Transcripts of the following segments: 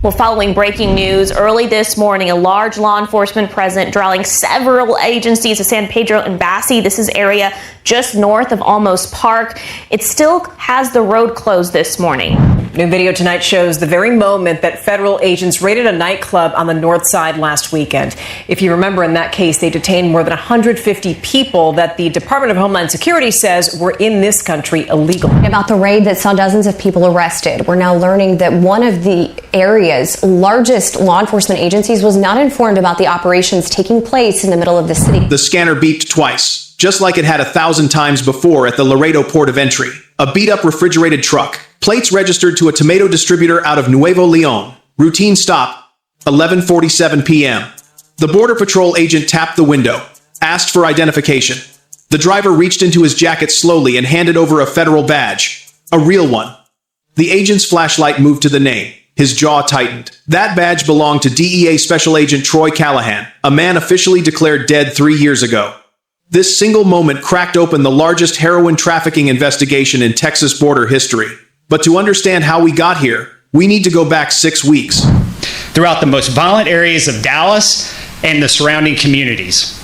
Well, following breaking news early this morning, a large law enforcement presence drawing several agencies of San Pedro and Bassi. This is area just north of Olmos Park. It still has the road closed this morning. New video tonight shows the very moment that federal agents raided a nightclub on the north side last weekend. If you remember, in that case, they detained more than 150 people that the Department of Homeland Security says were in this country illegally. About the raid that saw dozens of people arrested, we're now learning that one of the area's largest law enforcement agencies was not informed about the operations taking place in the middle of the city. The scanner beeped twice, just like it had 1,000 times before at the Laredo port of entry. A beat-up refrigerated truck. Plates registered to a tomato distributor out of Nuevo Leon. Routine stop, 11:47 p.m. The Border Patrol agent tapped the window, asked for identification. The driver reached into his jacket slowly and handed over a federal badge. A real one. The agent's flashlight moved to the name. His jaw tightened. That badge belonged to DEA Special Agent Troy Callahan, a man officially declared dead 3 years ago. This single moment cracked open the largest heroin trafficking investigation in Texas border history. But to understand how we got here, we need to go back 6 weeks. Throughout the most violent areas of Dallas and the surrounding communities.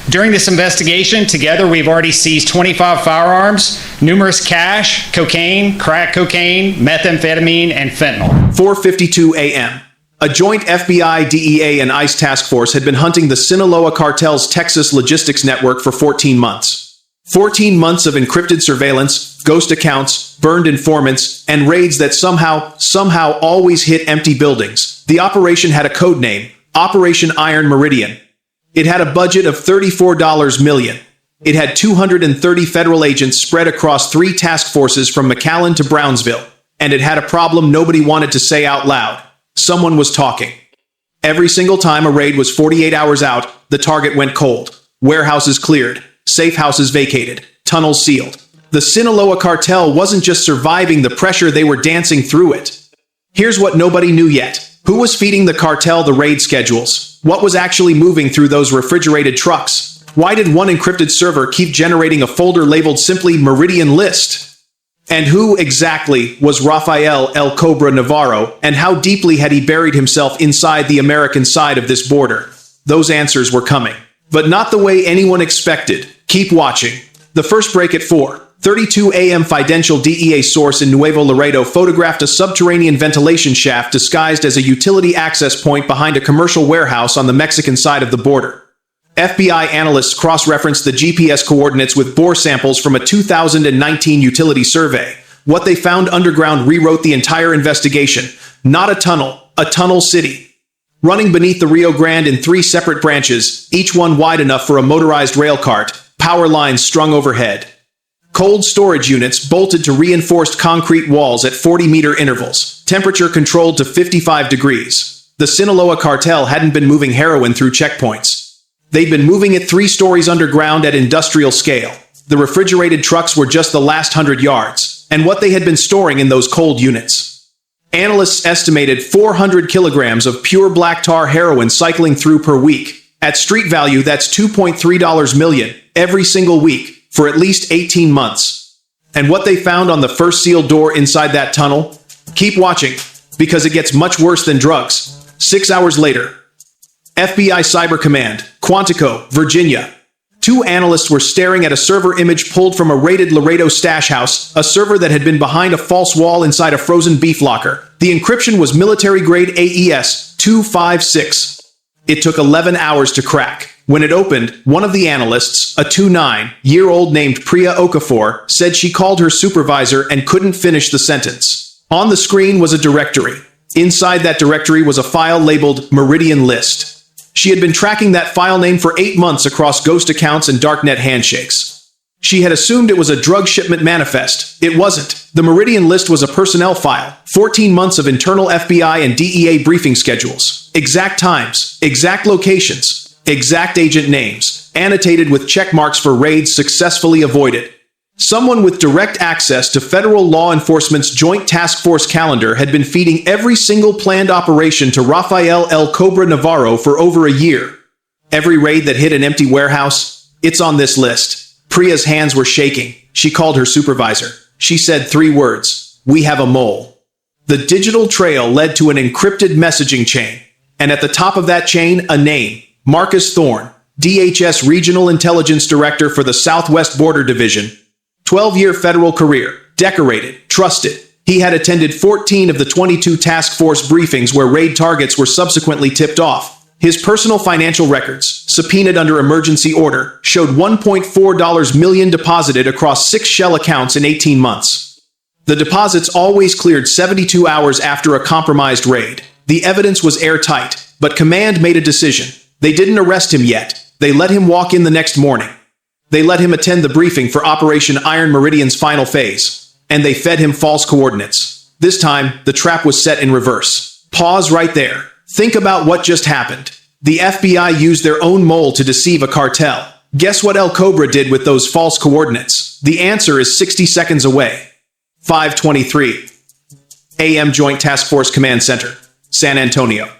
During this investigation, together we've already seized 25 firearms, numerous cash, cocaine, crack cocaine, methamphetamine, and fentanyl. 4:52 a.m. A joint FBI, DEA, and ICE task force had been hunting the Sinaloa cartel's Texas logistics network for 14 months. 14 months of encrypted surveillance, ghost accounts, burned informants, and raids that somehow always hit empty buildings. The operation had a code name, Operation Iron Meridian. It had a budget of $34 million. It had 230 federal agents spread across 3 task forces from McAllen to Brownsville. And it had a problem nobody wanted to say out loud. Someone was talking. Every single time a raid was 48 hours out, the target went cold. Warehouses cleared. Safe houses vacated. Tunnels sealed. The Sinaloa cartel wasn't just surviving the pressure, they were dancing through it. Here's what nobody knew yet. Who was feeding the cartel the raid schedules? What was actually moving through those refrigerated trucks? Why did one encrypted server keep generating a folder labeled simply Meridian List? And who exactly was Rafael El Cobra Navarro, and how deeply had he buried himself inside the American side of this border? Those answers were coming, but not the way anyone expected. Keep watching. The first break at 4:32 a.m. Fidential DEA source in Nuevo Laredo photographed a subterranean ventilation shaft disguised as a utility access point behind a commercial warehouse on the Mexican side of the border. FBI analysts cross-referenced the GPS coordinates with bore samples from a 2019 utility survey. What they found underground rewrote the entire investigation. Not a tunnel city. Running beneath the Rio Grande in 3 separate branches, each one wide enough for a motorized rail cart, power lines strung overhead. Cold storage units bolted to reinforced concrete walls at 40-meter intervals, temperature controlled to 55 degrees. The Sinaloa cartel hadn't been moving heroin through checkpoints. They'd been moving it 3 stories underground at industrial scale. The refrigerated trucks were just the last 100 yards, and what they had been storing in those cold units. Analysts estimated 400 kilograms of pure black tar heroin cycling through per week. At street value, that's $2.3 million every single week for at least 18 months. And what they found on the first sealed door inside that tunnel? Keep watching, because it gets much worse than drugs. 6 hours later, FBI Cyber Command, Quantico, Virginia. 2 analysts were staring at a server image pulled from a raided Laredo stash house, a server that had been behind a false wall inside a frozen beef locker. The encryption was military-grade AES 256. It took 11 hours to crack. When it opened, one of the analysts, a 29-year-old named Priya Okafor, said she called her supervisor and couldn't finish the sentence. On the screen was a directory. Inside that directory was a file labeled Meridian List. She had been tracking that file name for 8 months across ghost accounts and darknet handshakes. She had assumed it was a drug shipment manifest. It wasn't. The Meridian List was a personnel file. 14 months of internal FBI and DEA briefing schedules. Exact times, exact locations, exact agent names, annotated with check marks for raids successfully avoided. Someone with direct access to federal law enforcement's Joint Task Force calendar had been feeding every single planned operation to Rafael El Cobra Navarro for over a year. Every raid that hit an empty warehouse, it's on this list. Priya's hands were shaking. She called her supervisor. She said 3 words. We have a mole. The digital trail led to an encrypted messaging chain, and at the top of that chain, a name, Marcus Thorne, DHS Regional Intelligence Director for the Southwest Border Division. 12-year federal career, decorated, trusted. He had attended 14 of the 22 task force briefings where raid targets were subsequently tipped off. His personal financial records, subpoenaed under emergency order, showed $1.4 million deposited across 6 shell accounts in 18 months. The deposits always cleared 72 hours after a compromised raid. The evidence was airtight, but command made a decision. They didn't arrest him yet. They let him walk in the next morning. They let him attend the briefing for Operation Iron Meridian's final phase, and they fed him false coordinates. This time, the trap was set in reverse. Pause right there. Think about what just happened. The FBI used their own mole to deceive a cartel. Guess what El Cobra did with those false coordinates? The answer is 60 seconds away. 5:23 a.m. Joint Task Force Command Center, San Antonio.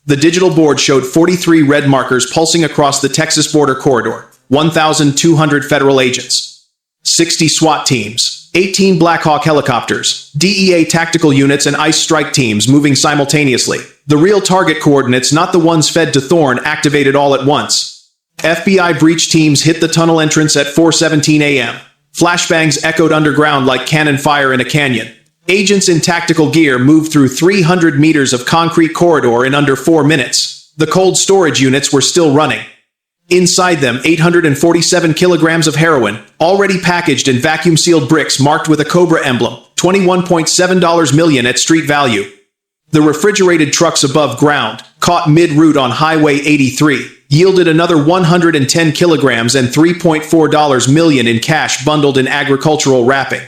The digital board showed 43 red markers pulsing across the Texas border corridor, 1,200 federal agents, 60 SWAT teams, 18 Black Hawk helicopters, DEA tactical units and ICE strike teams moving simultaneously. The real target coordinates, not the ones fed to Thorne, activated all at once. FBI breach teams hit the tunnel entrance at 4:17 a.m. Flashbangs echoed underground like cannon fire in a canyon. Agents in tactical gear moved through 300 meters of concrete corridor in under 4 minutes. The cold storage units were still running. Inside them, 847 kilograms of heroin, already packaged in vacuum-sealed bricks marked with a Cobra emblem, $21.7 million at street value. The refrigerated trucks above ground, caught mid-route on Highway 83, yielded another 110 kilograms and $3.4 million in cash bundled in agricultural wrapping.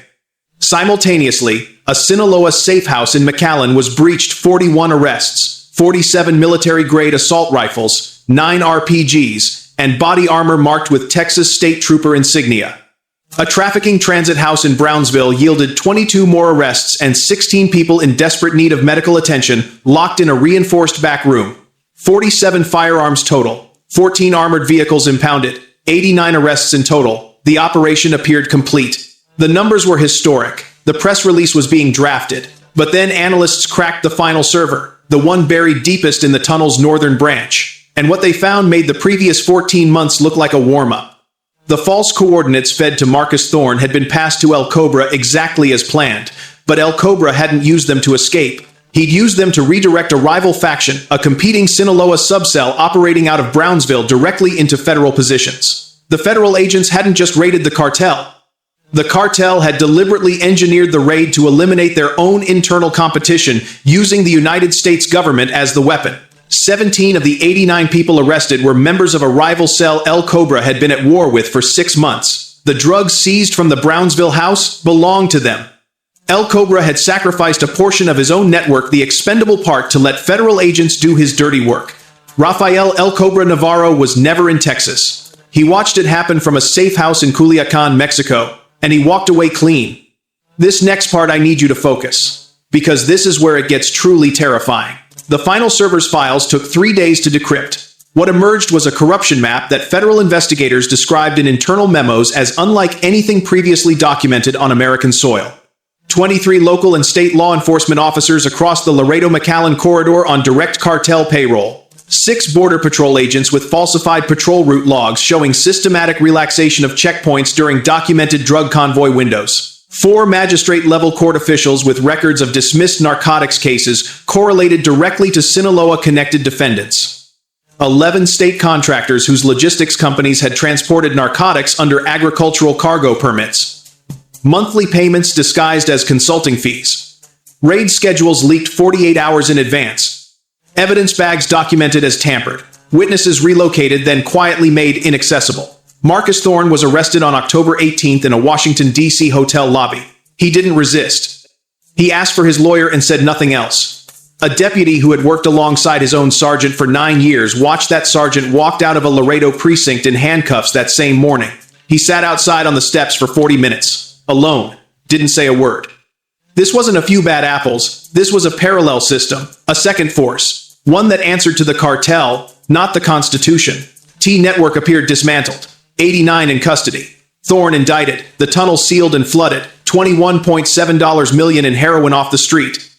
Simultaneously, a Sinaloa safe house in McAllen was breached. 41 arrests, 47 military-grade assault rifles, 9 RPGs, and body armor marked with Texas State Trooper insignia. A trafficking transit house in Brownsville yielded 22 more arrests and 16 people in desperate need of medical attention locked in a reinforced back room. 47 firearms total, 14 armored vehicles impounded, 89 arrests in total. The operation appeared complete. The numbers were historic. The press release was being drafted. But then analysts cracked the final server, the one buried deepest in the tunnel's northern branch. And what they found made the previous 14 months look like a warm-up. The false coordinates fed to Marcus Thorne had been passed to El Cobra exactly as planned, but El Cobra hadn't used them to escape. He'd used them to redirect a rival faction, a competing Sinaloa subcell operating out of Brownsville, directly into federal positions. The federal agents hadn't just raided the cartel. The cartel had deliberately engineered the raid to eliminate their own internal competition, using the United States government as the weapon. 17 of the 89 people arrested were members of a rival cell El Cobra had been at war with for 6 months. The drugs seized from the Brownsville house belonged to them. El Cobra had sacrificed a portion of his own network, the expendable part, to let federal agents do his dirty work. Rafael El Cobra Navarro was never in Texas. He watched it happen from a safe house in Culiacan, Mexico, and he walked away clean. This next part I need you to focus, because this is where it gets truly terrifying. The final server's files took 3 days to decrypt. What emerged was a corruption map that federal investigators described in internal memos as unlike anything previously documented on American soil. 23 local and state law enforcement officers across the Laredo-McAllen corridor on direct cartel payroll. 6 Border Patrol agents with falsified patrol route logs showing systematic relaxation of checkpoints during documented drug convoy windows. 4 magistrate-level court officials with records of dismissed narcotics cases correlated directly to Sinaloa-connected defendants. 11 state contractors whose logistics companies had transported narcotics under agricultural cargo permits. Monthly payments disguised as consulting fees. Raid schedules leaked 48 hours in advance. Evidence bags documented as tampered. Witnesses relocated, then quietly made inaccessible. Marcus Thorne was arrested on October 18th in a Washington, D.C. hotel lobby. He didn't resist. He asked for his lawyer and said nothing else. A deputy who had worked alongside his own sergeant for 9 years watched that sergeant walked out of a Laredo precinct in handcuffs that same morning. He sat outside on the steps for 40 minutes, alone, didn't say a word. This wasn't a few bad apples. This was a parallel system, a second force, one that answered to the cartel, not the Constitution. T-Network appeared dismantled. 89 in custody. Thorne indicted. The tunnel sealed and flooded. $21.7 million in heroin off the street.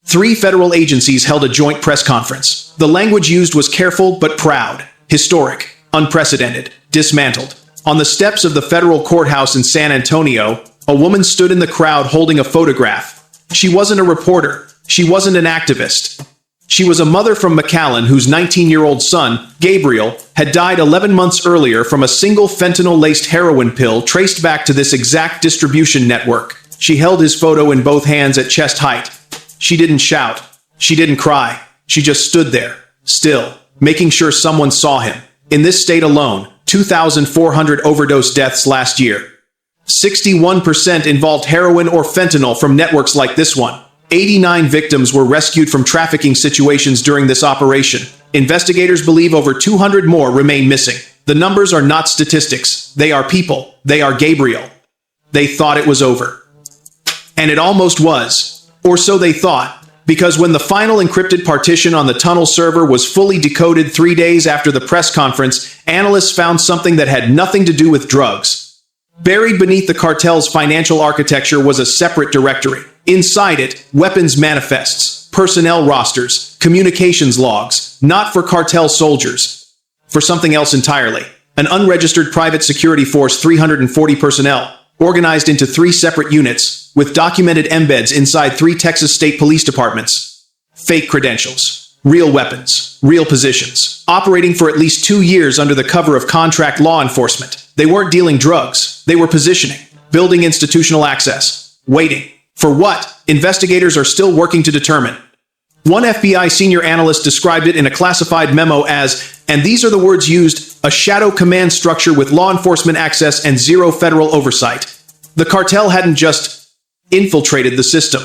3 federal agencies held a joint press conference. The language used was careful but proud, historic, unprecedented, dismantled. On the steps of the federal courthouse in San Antonio, a woman stood in the crowd holding a photograph. She wasn't a reporter. She wasn't an activist. She was a mother from McAllen whose 19-year-old son, Gabriel, had died 11 months earlier from a single fentanyl-laced heroin pill traced back to this exact distribution network. She held his photo in both hands at chest height. She didn't shout. She didn't cry. She just stood there, still, making sure someone saw him. In this state alone, 2,400 overdose deaths last year. 61% involved heroin or fentanyl from networks like this one. 89 victims were rescued from trafficking situations during this operation. Investigators believe over 200 more remain missing. The numbers are not statistics. They are people. They are Gabriel. They thought it was over. And it almost was. Or so they thought. Because when the final encrypted partition on the tunnel server was fully decoded 3 days after the press conference, analysts found something that had nothing to do with drugs. Buried beneath the cartel's financial architecture was a separate directory. Inside it, weapons manifests, personnel rosters, communications logs, not for cartel soldiers. For something else entirely. An unregistered private security force, 340 personnel, organized into 3 separate units, with documented embeds inside 3 Texas state police departments. Fake credentials, real weapons, real positions, operating for at least 2 years under the cover of contract law enforcement. They weren't dealing drugs, they were positioning, building institutional access, waiting. For what? Investigators are still working to determine. One FBI senior analyst described it in a classified memo as, and these are the words used, a shadow command structure with law enforcement access and zero federal oversight. The cartel hadn't just infiltrated the system.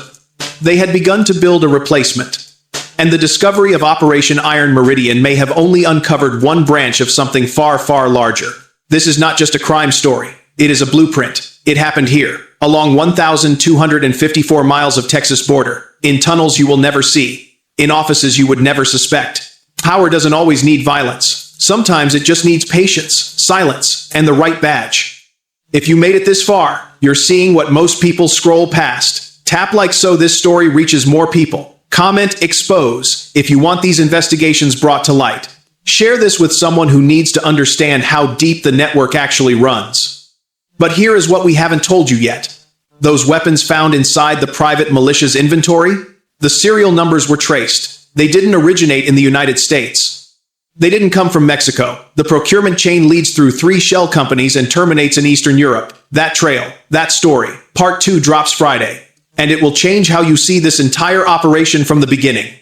They had begun to build a replacement. And the discovery of Operation Iron Meridian may have only uncovered one branch of something far, far larger. This is not just a crime story. It is a blueprint. It happened here, along 1,254 miles of Texas border, in tunnels you will never see, in offices you would never suspect. Power doesn't always need violence. Sometimes it just needs patience, silence, and the right badge. If you made it this far, you're seeing what most people scroll past. Tap like so this story reaches more people. Comment expose if you want these investigations brought to light. Share this with someone who needs to understand how deep the network actually runs. But here is what we haven't told you yet. Those weapons found inside the private militia's inventory? The serial numbers were traced. They didn't originate in the United States. They didn't come from Mexico. The procurement chain leads through 3 shell companies and terminates in Eastern Europe. That trail, that story. Part 2 drops Friday. And it will change how you see this entire operation from the beginning.